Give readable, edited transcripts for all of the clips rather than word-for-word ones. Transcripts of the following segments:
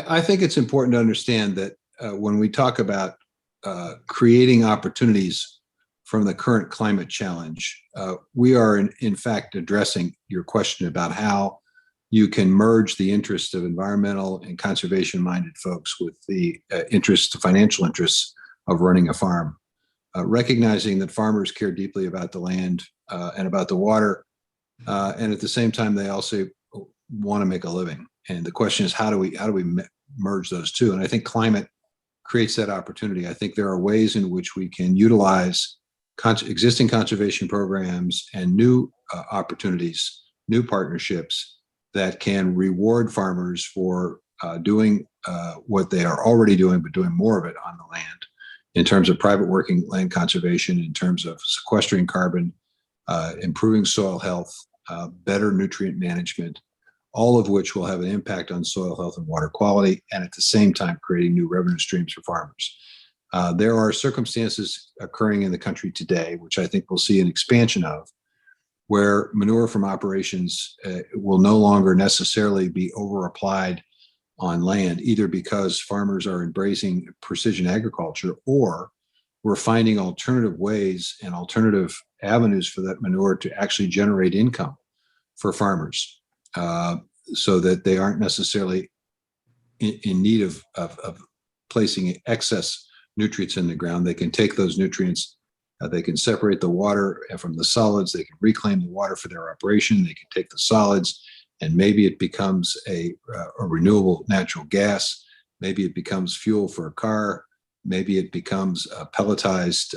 I think it's important to understand that when we talk about creating opportunities from the current climate challenge, we are in fact addressing your question about how you can merge the interests of environmental and conservation-minded folks with the financial interests of running a farm, recognizing that farmers care deeply about the land and about the water, and at the same time they also want to make a living. And the question is, how do we merge those two? And I think climate creates that opportunity. I think there are ways in which we can utilize existing conservation programs and new opportunities, new partnerships that can reward farmers for doing what they are already doing, but doing more of it on the land in terms of private working land conservation, in terms of sequestering carbon, improving soil health, better nutrient management, all of which will have an impact on soil health and water quality, and at the same time creating new revenue streams for farmers. There are circumstances occurring in the country today, which I think we'll see an expansion of, where manure from operations will no longer necessarily be over-applied on land, either because farmers are embracing precision agriculture, or we're finding alternative ways and alternative avenues for that manure to actually generate income for farmers, so that they aren't necessarily in need of placing excess nutrients in the ground. They can take those nutrients, they can separate the water from the solids, they can reclaim the water for their operation, they can take the solids, and maybe it becomes a renewable natural gas, maybe it becomes fuel for a car, maybe it becomes a pelletized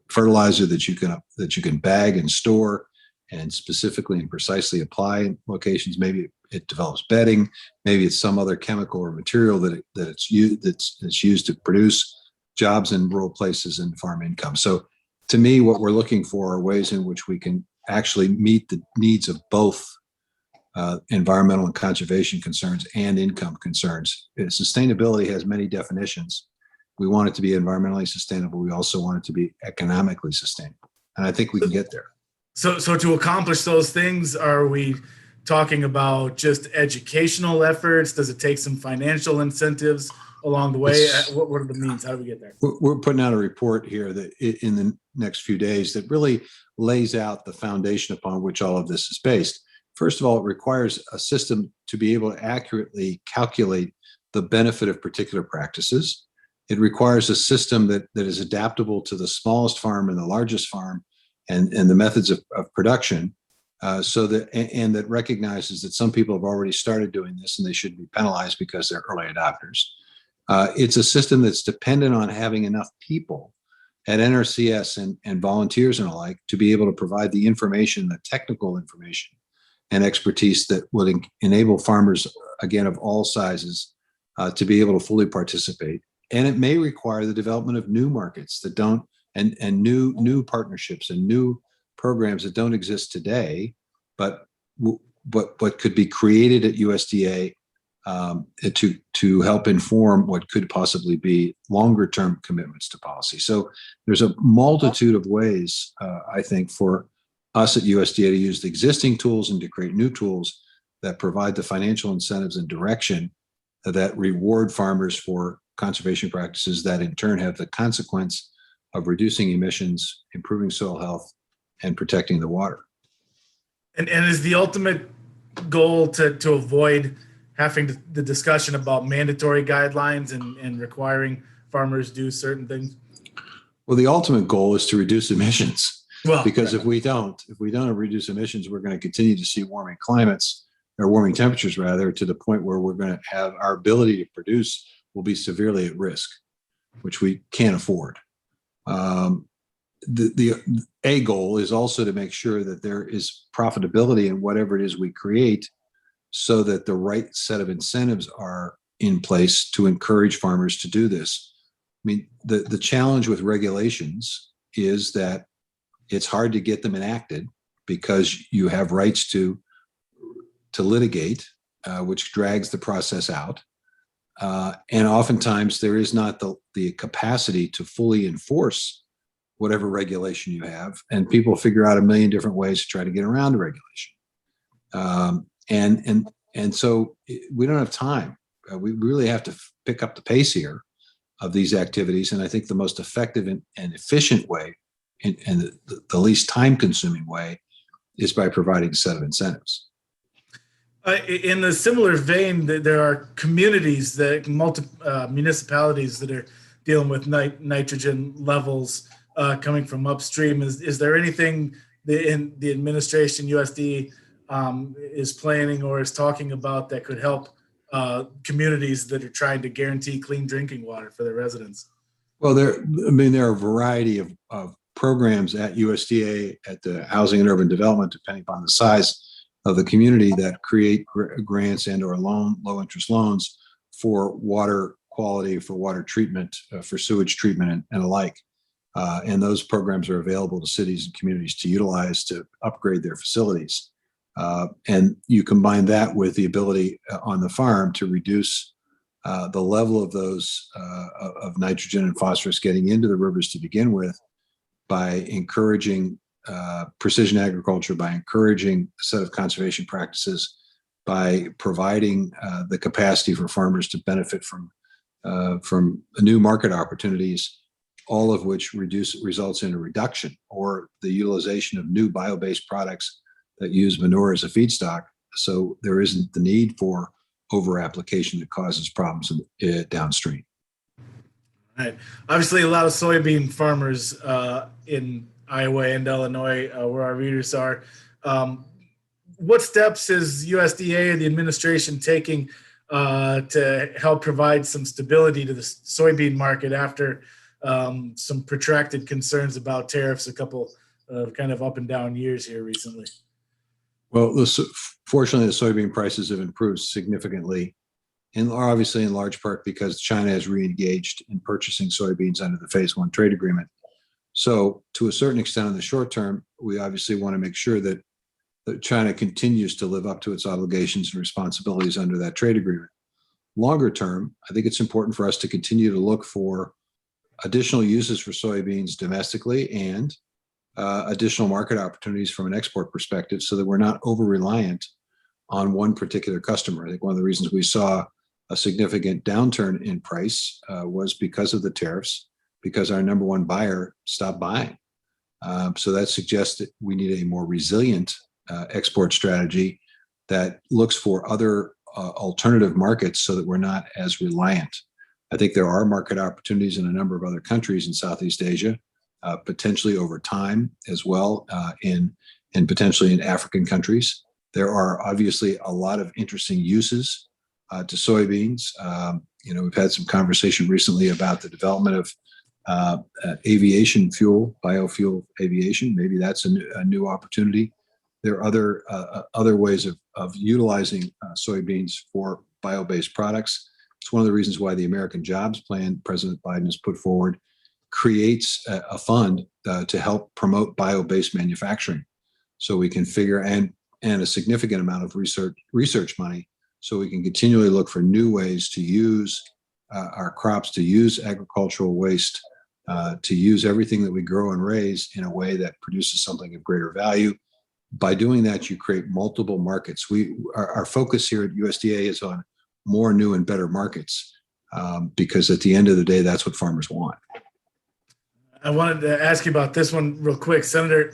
fertilizer that you can bag and store and specifically and precisely apply in locations. Maybe it develops bedding, maybe it's some other chemical or material that's used to produce jobs in rural places and farm income. So to me, what we're looking for are ways in which we can actually meet the needs of both environmental and conservation concerns and income concerns. Sustainability has many definitions. We want it to be environmentally sustainable. We also want it to be economically sustainable. And I think we can get there. So to accomplish those things, are we talking about just educational efforts? Does it take some financial incentives along the way? What are the means? How do we get there? We're putting out a report here that in the next few days that really lays out the foundation upon which all of this is based. First of all, it requires a system to be able to accurately calculate the benefit of particular practices. It requires a system that is adaptable to the smallest farm and the largest farm and the methods of production, so that and that recognizes that some people have already started doing this and they shouldn't be penalized because they're early adopters. It's a system that's dependent on having enough people at NRCS and volunteers and alike to be able to provide the information, the technical information and expertise that would enable farmers, again, of all sizes, to be able to fully participate. And it may require the development of new markets that don't, and new partnerships and new programs that don't exist today, but could be created at USDA to help inform what could possibly be longer term commitments to policy. So there's a multitude of ways, I think, for us at USDA to use the existing tools and to create new tools that provide the financial incentives and direction that reward farmers for conservation practices that in turn have the consequence of reducing emissions, improving soil health, and protecting the water. And is the ultimate goal to avoid having the discussion about mandatory guidelines and requiring farmers do certain things? Well, the ultimate goal is to reduce emissions. Well, because if we don't reduce emissions, we're going to continue to see warming climates, or warming temperatures rather, to the point where we're going to have our ability to produce will be severely at risk, which we can't afford. The goal is also to make sure that there is profitability in whatever it is we create, so that the right set of incentives are in place to encourage farmers to do this. I mean, the challenge with regulations is that it's hard to get them enacted because you have rights to litigate, which drags the process out. And oftentimes there is not the capacity to fully enforce whatever regulation you have, and people figure out a million different ways to try to get around the regulation. And And so we don't have time. We really have to pick up the pace here of these activities. And I think the most effective and efficient way and the least time consuming way is by providing a set of incentives. In a similar vein, there are communities municipalities that are dealing with nitrogen levels coming from upstream. Is there anything in the administration, USDA, is planning or is talking about that could help communities that are trying to guarantee clean drinking water for their residents? Well, there are a variety of programs at USDA, at the Housing and Urban Development, depending upon the size of the community, that create grants and or low interest loans for water quality, for water treatment, for sewage treatment and alike. And those programs are available to cities and communities to utilize to upgrade their facilities. And you combine that with the ability on the farm to reduce the level of those of nitrogen and phosphorus getting into the rivers to begin with, by encouraging precision agriculture, by encouraging a set of conservation practices, by providing the capacity for farmers to benefit from new market opportunities, all of which results in a reduction or the utilization of new bio-based products that use manure as a feedstock. So there isn't the need for over-application that causes problems downstream. Right. Obviously, a lot of soybean farmers in Iowa and Illinois, where our readers are. What steps is USDA and the administration taking to help provide some stability to the soybean market after some protracted concerns about tariffs, a couple of kind of up and down years here recently? Well, fortunately, the soybean prices have improved significantly, and obviously in large part because China has re-engaged in purchasing soybeans under the Phase 1 trade agreement. So to a certain extent in the short term, we obviously want to make sure that China continues to live up to its obligations and responsibilities under that trade agreement. Longer term, I think it's important for us to continue to look for additional uses for soybeans domestically and additional market opportunities from an export perspective, so that we're not over-reliant on one particular customer. I think one of the reasons we saw a significant downturn in price was because of the tariffs, because our number one buyer stopped buying. So that suggests that we need a more resilient export strategy that looks for other alternative markets so that we're not as reliant. I think there are market opportunities in a number of other countries in Southeast Asia, potentially over time as well, and potentially in African countries. There are obviously a lot of interesting uses to soybeans. We've had some conversation recently about the development of aviation fuel, biofuel aviation. Maybe that's a new opportunity. There are other ways of utilizing soybeans for bio-based products. It's one of the reasons why the American Jobs Plan President Biden has put forward creates a fund to help promote bio-based manufacturing, so we can figure and a significant amount of research money, so we can continually look for new ways to use our crops, to use agricultural waste, to use everything that we grow and raise in a way that produces something of greater value. By doing that, you create multiple markets. Our focus here at USDA is on more new and better markets, because at the end of the day, that's what farmers want. I wanted to ask you about this one real quick. Senator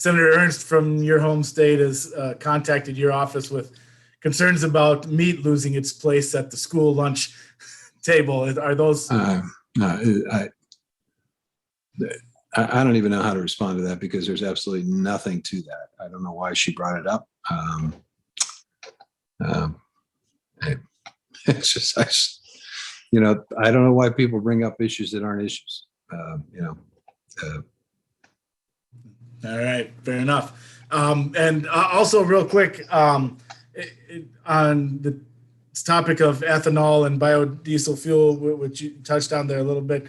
Ernst from your home state has contacted your office with concerns about meat losing its place at the school lunch table. Are those? I don't even know how to respond to that, because there's absolutely nothing to that. I don't know why she brought it up. It's just, I don't know why people bring up issues that aren't issues. All right, fair enough. And also, real quick, on the topic of ethanol and biodiesel fuel, which you touched on there a little bit,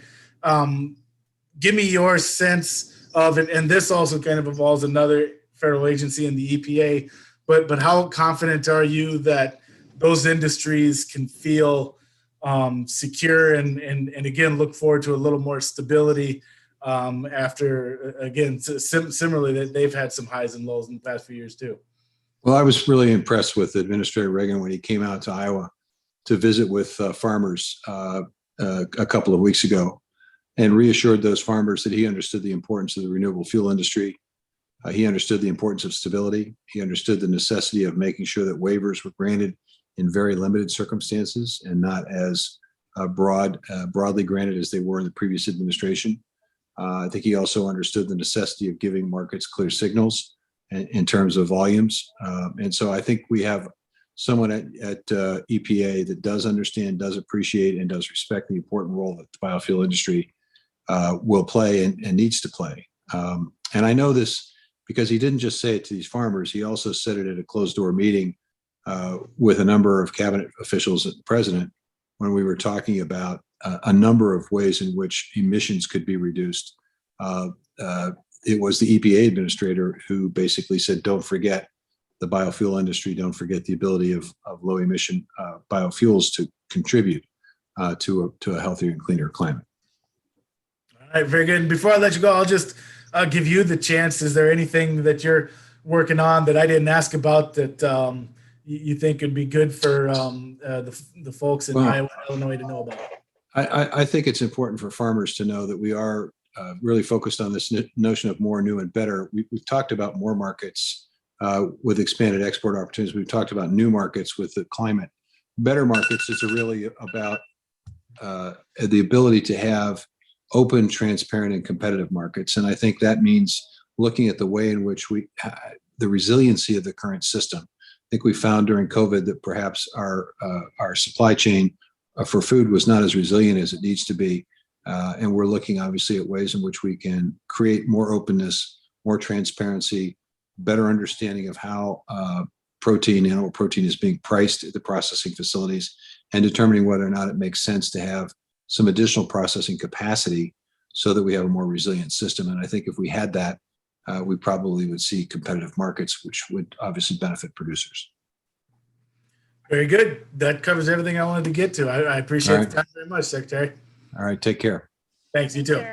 give me your sense of it. And this also kind of involves another federal agency in the EPA. But how confident are you that those industries can feel secure and again look forward to a little more stability after, again, similarly that they've had some highs and lows in the past few years too? Well, I was really impressed with Administrator Reagan when he came out to Iowa to visit with farmers a couple of weeks ago and reassured those farmers that he understood the importance of the renewable fuel industry. He understood the importance of stability. He understood the necessity of making sure that waivers were granted in very limited circumstances and not as broadly granted as they were in the previous administration. I think he also understood the necessity of giving markets clear signals in terms of volumes. And so I think we have someone at EPA that does understand, does appreciate, and does respect the important role that the biofuel industry will play and needs to play. And I know this because he didn't just say it to these farmers, he also said it at a closed door meeting with a number of cabinet officials and the president when we were talking about a number of ways in which emissions could be reduced. It was the EPA administrator who basically said, don't forget the biofuel industry, don't forget the ability of low emission biofuels to contribute to a healthier and cleaner climate. All right, very good. And before I let you go, I'll just give you the chance. Is there anything that you're working on that I didn't ask about that you think would be good for the folks in Iowa and Illinois to know about? I think it's important for farmers to know that we are really focused on this notion of more, new, and better. We've talked about more markets with expanded export opportunities. We've talked about new markets with the climate. Better markets is really about the ability to have open, transparent, and competitive markets. And I think that means looking at the way in which the resiliency of the current system. I think we found during COVID that perhaps our supply chain for food was not as resilient as it needs to be. And we're looking obviously at ways in which we can create more openness, more transparency, better understanding of how animal protein is being priced at the processing facilities, and determining whether or not it makes sense to have some additional processing capacity so that we have a more resilient system. And I think if we had that, we probably would see competitive markets, which would obviously benefit producers. Very good. That covers everything I wanted to get to. I appreciate the time very much, Secretary. All right, take care. Thanks, you too.